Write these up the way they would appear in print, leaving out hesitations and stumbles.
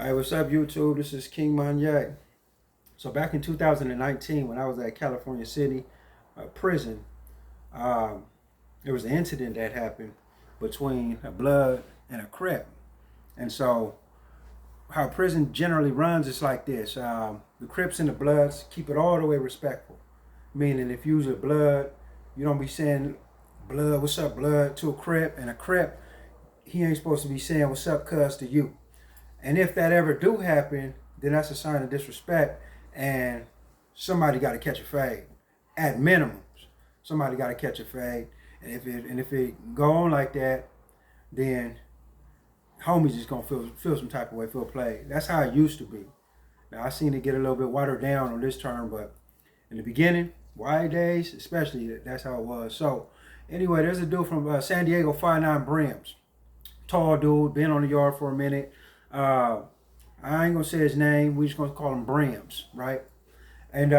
All right, what's up, YouTube? This is King Monye. So back in 2019, when I was at California City prison, um, there was an incident that happened between a blood and a crip. And so how prison generally runs is like this. The crips and the bloods keep it all the way respectful. Meaning if you use a blood, you don't be saying blood, what's up, blood, to a crip. And a crip, he ain't supposed to be saying what's up, cuz, to you. And if that ever do happen, then that's a sign of disrespect, and somebody got to catch a fade. At minimums, somebody got to catch a fade. And if it go on like that, then homies is gonna feel some type of way, feel played. That's how it used to be. Now I seen it get a little bit watered down on this term, but in the beginning, wide days, especially, that's how it was. So anyway, there's a dude from San Diego, 5'9" Brims, tall dude, been on the yard for a minute. I ain't gonna say his name. We just gonna call him Brims, right? And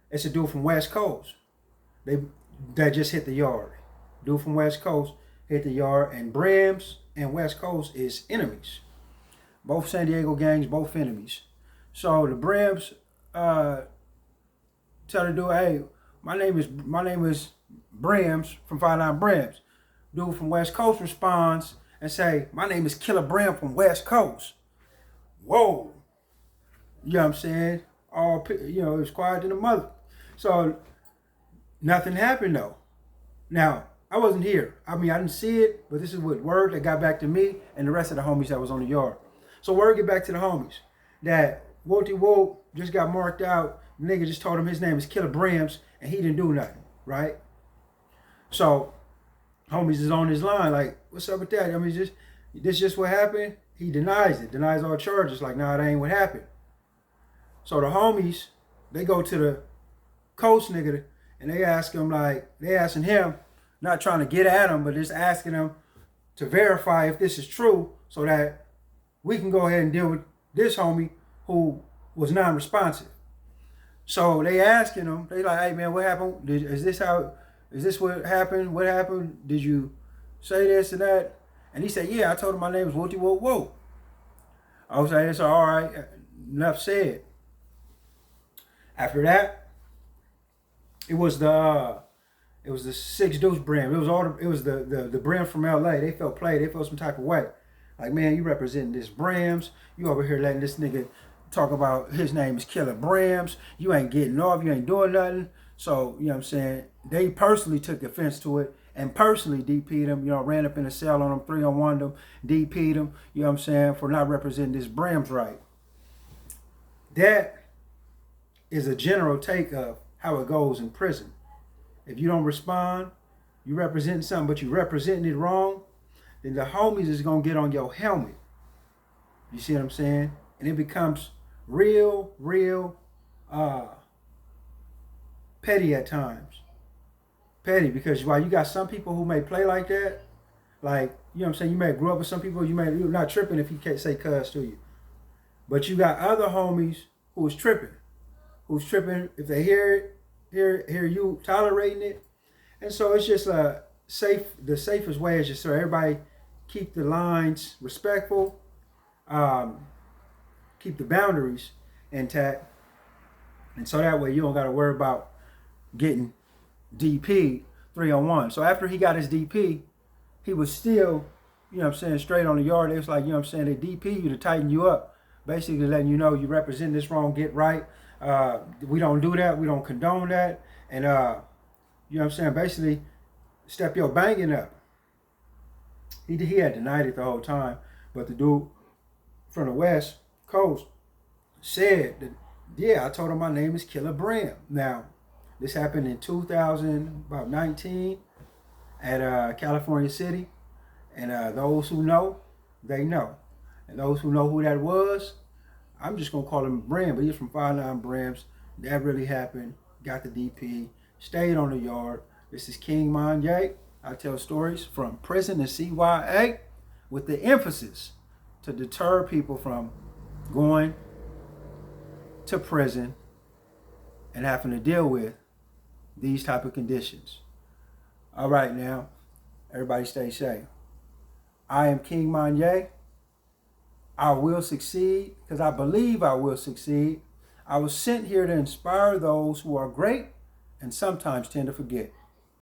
it's a dude from West Coast. That just hit the yard. Dude from West Coast hit the yard, and Brims and West Coast is enemies. Both San Diego gangs, both enemies. So the Brims tell the dude, "Hey, my name is Brims from 5'9" Brims." Dude from West Coast responds and say, "My name is Killer Brim from West Coast." Whoa. You know what I'm saying? It was quiet in the mother. So nothing happened though. Now, I wasn't here. I mean, I didn't see it, but this is what word that got back to me and the rest of the homies that was on the yard. So word get back to the homies that Wolty Wolt just got marked out. The nigga just told him his name is Killer Brims and he didn't do nothing, right? So homies is on his line like, what's up with that? I mean, this just what happened? He denies it, denies all charges. Like, nah, that ain't what happened. So the homies, they go to the coast nigga and they asking him, not trying to get at him, but just asking him to verify if this is true so that we can go ahead and deal with this homie who was non-responsive. So they asking him, they like, hey man, what happened? Is this what happened? What happened? Did you say this and that? And he said, yeah, I told him my name is Wolty Wolt Wolt. I was like, it's all right, enough said. After that, it was the six deuce Brim. It was the Brim from LA. They felt played. They felt some type of way. Like, man, you representing this Brims. You over here letting this nigga talk about his name is Killer Brims. You ain't getting off. You ain't doing nothing. So, you know what I'm saying? They personally took offense to it and personally DP'd him. Ran up in a cell on him, 3-on-1'd him, DP'd him, you know what I'm saying, for not representing this Brims right. That is a general take of how it goes in prison. If you don't respond, you representing something, but you representing it wrong, then the homies is gonna get on your helmet. You see what I'm saying? And it becomes real petty at times. Petty, because while you got some people who may play like that, like, you know what I'm saying, you may grow up with some people, you're not tripping if he can't say cuz to you. But you got other homies who's tripping if they hear you tolerating it. And so it's just the safest way is just so everybody keep the lines respectful, keep the boundaries intact, and so that way you don't got to worry about getting DP 3-on-1. So after he got his DP, he was still, you know what I'm saying, straight on the yard. It was like, you know what I'm saying, they DP you to tighten you up, basically letting you know you represent this wrong, get right. We don't do that. We don't condone that. And, you know what I'm saying, basically step your banging up. He had denied it the whole time, but the dude from the West Coast said that, yeah, I told him my name is Killer Brim. Now, this happened in 2019 at California City. And those who know, they know. And those who know who that was, I'm just going to call him Brim, but he's from 5'9" Brims. That really happened. Got the DP. Stayed on the yard. This is King Monye. I tell stories from prison to CYA with the emphasis to deter people from going to prison and having to deal with these type of conditions. All right now, everybody stay safe. I am King Monye. I will succeed because I believe I will succeed. I was sent here to inspire those who are great and sometimes tend to forget.